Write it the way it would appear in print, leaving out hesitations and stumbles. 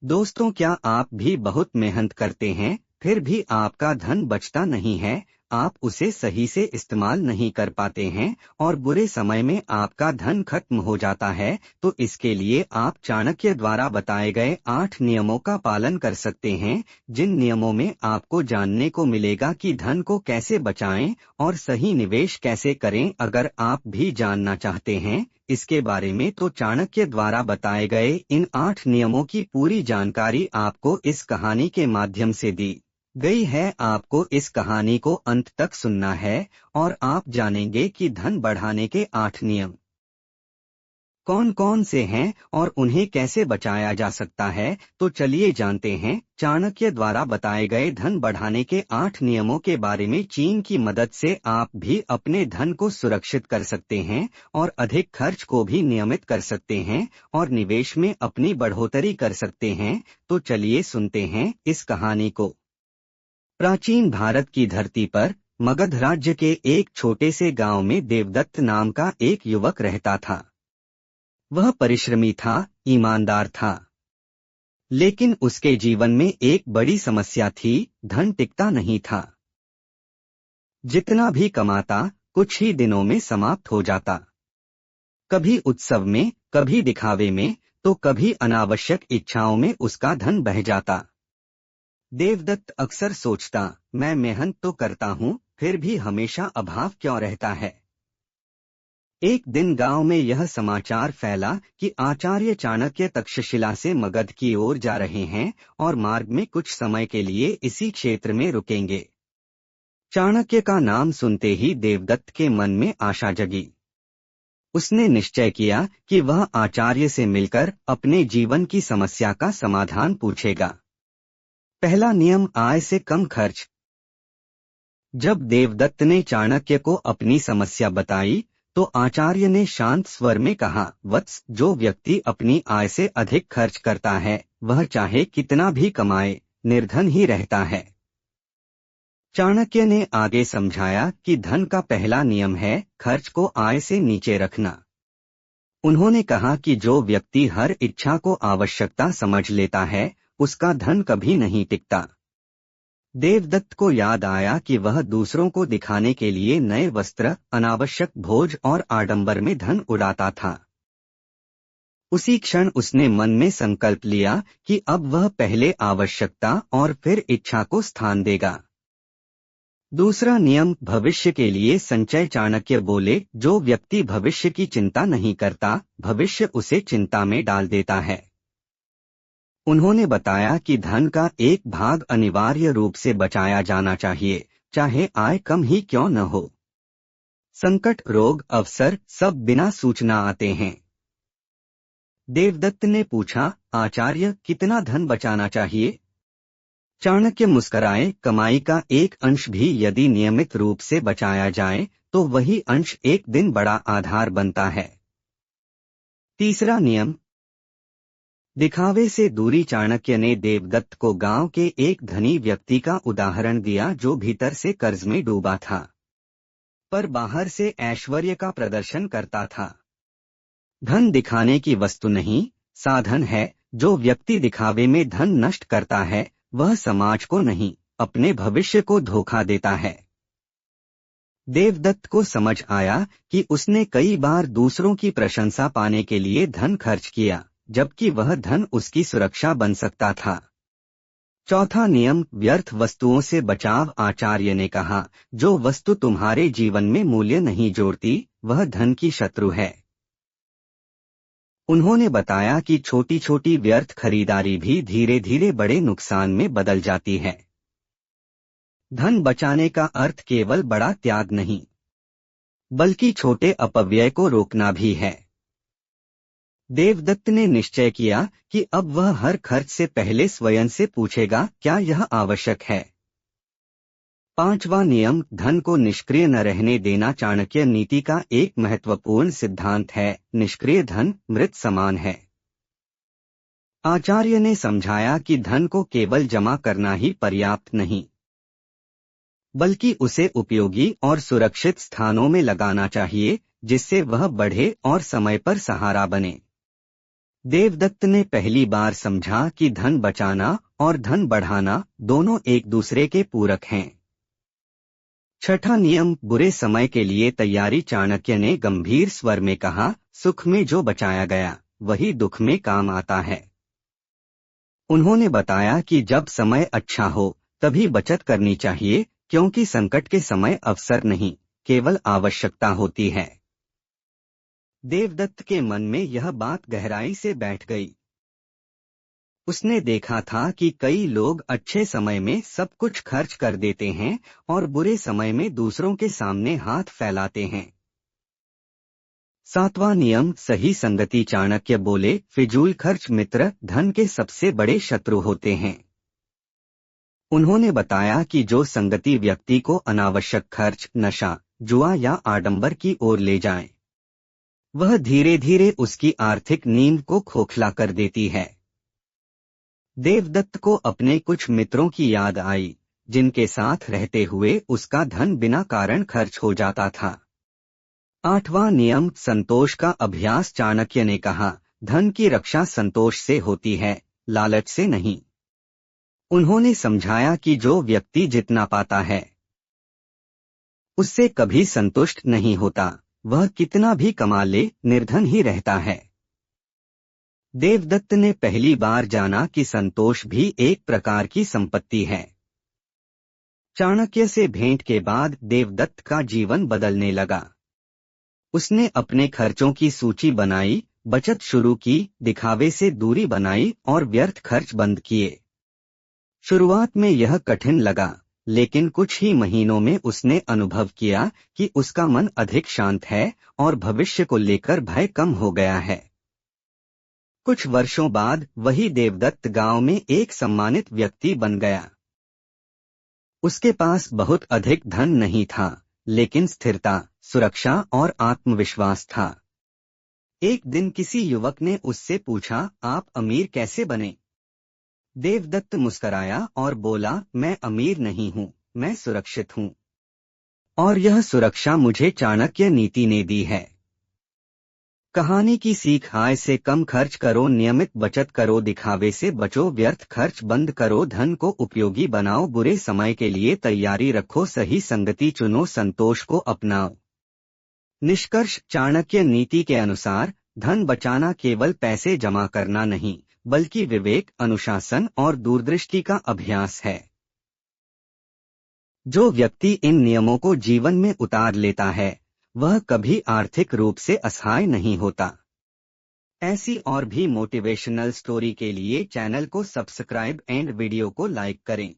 दोस्तों, क्या आप भी बहुत मेहनत करते हैं फिर भी आपका धन बचता नहीं है? आप उसे सही से इस्तेमाल नहीं कर पाते हैं और बुरे समय में आपका धन खत्म हो जाता है। तो इसके लिए आप चाणक्य द्वारा बताए गए 8 नियमों का पालन कर सकते हैं, जिन नियमों में आपको जानने को मिलेगा कि धन को कैसे बचाएं और सही निवेश कैसे करें। अगर आप भी जानना चाहते हैं इसके बारे में, तो चाणक्य द्वारा बताए गए इन 8 नियमों की पूरी जानकारी आपको इस कहानी के माध्यम से दी गई है। आपको इस कहानी को अंत तक सुनना है और आप जानेंगे कि धन बढ़ाने के 8 नियम कौन कौन से हैं और उन्हें कैसे बचाया जा सकता है। तो चलिए जानते हैं चाणक्य द्वारा बताए गए धन बढ़ाने के 8 नियमों के बारे में। चीन की मदद से आप भी अपने धन को सुरक्षित कर सकते हैं और अधिक खर्च को भी नियमित कर सकते हैं और निवेश में अपनी बढ़ोतरी कर सकते हैं। तो चलिए सुनते हैं इस कहानी को। प्राचीन भारत की धरती पर मगध राज्य के एक छोटे से गांव में देवदत्त नाम का एक युवक रहता था। वह परिश्रमी था, ईमानदार था, लेकिन उसके जीवन में एक बड़ी समस्या थी, धन टिकता नहीं था। जितना भी कमाता कुछ ही दिनों में समाप्त हो जाता। कभी उत्सव में, कभी दिखावे में, तो कभी अनावश्यक इच्छाओं में उसका धन बह जाता। देवदत्त अक्सर सोचता, मैं मेहनत तो करता हूँ फिर भी हमेशा अभाव क्यों रहता है। एक दिन गांव में यह समाचार फैला कि आचार्य चाणक्य तक्षशिला से मगध की ओर जा रहे हैं और मार्ग में कुछ समय के लिए इसी क्षेत्र में रुकेंगे। चाणक्य का नाम सुनते ही देवदत्त के मन में आशा जगी। उसने निश्चय किया कि वह आचार्य से मिलकर अपने जीवन की समस्या का समाधान पूछेगा। पहला नियम, आय से कम खर्च। जब देवदत्त ने चाणक्य को अपनी समस्या बताई तो आचार्य ने शांत स्वर में कहा, वत्स, जो व्यक्ति अपनी आय से अधिक खर्च करता है वह चाहे कितना भी कमाए निर्धन ही रहता है। चाणक्य ने आगे समझाया कि धन का पहला नियम है खर्च को आय से नीचे रखना। उन्होंने कहा कि जो व्यक्ति हर इच्छा को आवश्यकता समझ लेता है उसका धन कभी नहीं टिकता। देवदत्त को याद आया कि वह दूसरों को दिखाने के लिए नए वस्त्र, अनावश्यक भोज और आडंबर में धन उड़ाता था। उसी क्षण उसने मन में संकल्प लिया कि अब वह पहले आवश्यकता और फिर इच्छा को स्थान देगा। दूसरा नियम, भविष्य के लिए संचय। चाणक्य बोले, जो व्यक्ति भविष्य की चिंता नहीं करता भविष्य उसे चिंता में डाल देता है। उन्होंने बताया कि धन का एक भाग अनिवार्य रूप से बचाया जाना चाहिए, चाहे आय कम ही क्यों न हो। संकट, रोग, अवसर सब बिना सूचना आते हैं। देवदत्त ने पूछा, आचार्य, कितना धन बचाना चाहिए? चाणक्य मुस्कराए, कमाई का एक अंश भी यदि नियमित रूप से बचाया जाए तो वही अंश एक दिन बड़ा आधार बनता है। तीसरा नियम, दिखावे से दूरी। चाणक्य ने देवदत्त को गांव के एक धनी व्यक्ति का उदाहरण दिया जो भीतर से कर्ज में डूबा था पर बाहर से ऐश्वर्य का प्रदर्शन करता था। धन दिखाने की वस्तु नहीं, साधन है। जो व्यक्ति दिखावे में धन नष्ट करता है वह समाज को नहीं, अपने भविष्य को धोखा देता है। देवदत्त को समझ आया कि उसने कई बार दूसरों की प्रशंसा पाने के लिए धन खर्च किया, जबकि वह धन उसकी सुरक्षा बन सकता था। चौथा नियम, व्यर्थ वस्तुओं से बचाव। आचार्य ने कहा, जो वस्तु तुम्हारे जीवन में मूल्य नहीं जोड़ती वह धन की शत्रु है। उन्होंने बताया कि छोटी छोटी व्यर्थ खरीदारी भी धीरे धीरे बड़े नुकसान में बदल जाती है। धन बचाने का अर्थ केवल बड़ा त्याग नहीं, बल्कि छोटे अपव्यय को रोकना भी है। देवदत्त ने निश्चय किया कि अब वह हर खर्च से पहले स्वयं से पूछेगा, क्या यह आवश्यक है। पांचवा नियम, धन को निष्क्रिय न रहने देना। चाणक्य नीति का एक महत्वपूर्ण सिद्धांत है, निष्क्रिय धन मृत समान है। आचार्य ने समझाया कि धन को केवल जमा करना ही पर्याप्त नहीं, बल्कि उसे उपयोगी और सुरक्षित स्थानों में लगाना चाहिए जिससे वह बढ़े और समय पर सहारा बने। देवदत्त ने पहली बार समझा कि धन बचाना और धन बढ़ाना दोनों एक दूसरे के पूरक हैं। छठा नियम, बुरे समय के लिए तैयारी। चाणक्य ने गंभीर स्वर में कहा, सुख में जो बचाया गया वही दुख में काम आता है। उन्होंने बताया कि जब समय अच्छा हो तभी बचत करनी चाहिए, क्योंकि संकट के समय अवसर नहीं, केवल आवश्यकता होती है। देवदत्त के मन में यह बात गहराई से बैठ गई। उसने देखा था कि कई लोग अच्छे समय में सब कुछ खर्च कर देते हैं और बुरे समय में दूसरों के सामने हाथ फैलाते हैं। सातवां नियम, सही संगति। चाणक्य बोले, फिजूल खर्च मित्र धन के सबसे बड़े शत्रु होते हैं। उन्होंने बताया कि जो संगति व्यक्ति को अनावश्यक खर्च, नशा, जुआ या आडंबर की ओर ले जाए, वह धीरे धीरे उसकी आर्थिक नींव को खोखला कर देती है। देवदत्त को अपने कुछ मित्रों की याद आई, जिनके साथ रहते हुए उसका धन बिना कारण खर्च हो जाता था। आठवां नियम, संतोष का अभ्यास। चाणक्य ने कहा, धन की रक्षा संतोष से होती है, लालच से नहीं। उन्होंने समझाया कि जो व्यक्ति जितना पाता है उससे कभी संतुष्ट नहीं होता, वह कितना भी कमा ले निर्धन ही रहता है। देवदत्त ने पहली बार जाना कि संतोष भी एक प्रकार की संपत्ति है। चाणक्य से भेंट के बाद देवदत्त का जीवन बदलने लगा। उसने अपने खर्चों की सूची बनाई, बचत शुरू की, दिखावे से दूरी बनाई और व्यर्थ खर्च बंद किए। शुरुआत में यह कठिन लगा, लेकिन कुछ ही महीनों में उसने अनुभव किया कि उसका मन अधिक शांत है और भविष्य को लेकर भय कम हो गया है। कुछ वर्षों बाद वही देवदत्त गांव में एक सम्मानित व्यक्ति बन गया। उसके पास बहुत अधिक धन नहीं था, लेकिन स्थिरता, सुरक्षा और आत्मविश्वास था। एक दिन किसी युवक ने उससे पूछा, आप अमीर कैसे बने? देवदत्त मुस्कराया और बोला, मैं अमीर नहीं हूँ, मैं सुरक्षित हूँ। और यह सुरक्षा मुझे चाणक्य नीति ने दी है। कहानी की सीख, आय से कम खर्च करो, नियमित बचत करो, दिखावे से बचो, व्यर्थ खर्च बंद करो, धन को उपयोगी बनाओ, बुरे समय के लिए तैयारी रखो, सही संगति चुनो, संतोष को अपनाओ। निष्कर्ष, चाणक्य नीति के अनुसार धन बचाना केवल पैसे जमा करना नहीं, बल्कि विवेक, अनुशासन और दूरदृष्टि का अभ्यास है। जो व्यक्ति इन नियमों को जीवन में उतार लेता है, वह कभी आर्थिक रूप से असहाय नहीं होता। ऐसी और भी मोटिवेशनल स्टोरी के लिए चैनल को सब्सक्राइब एंड वीडियो को लाइक करें।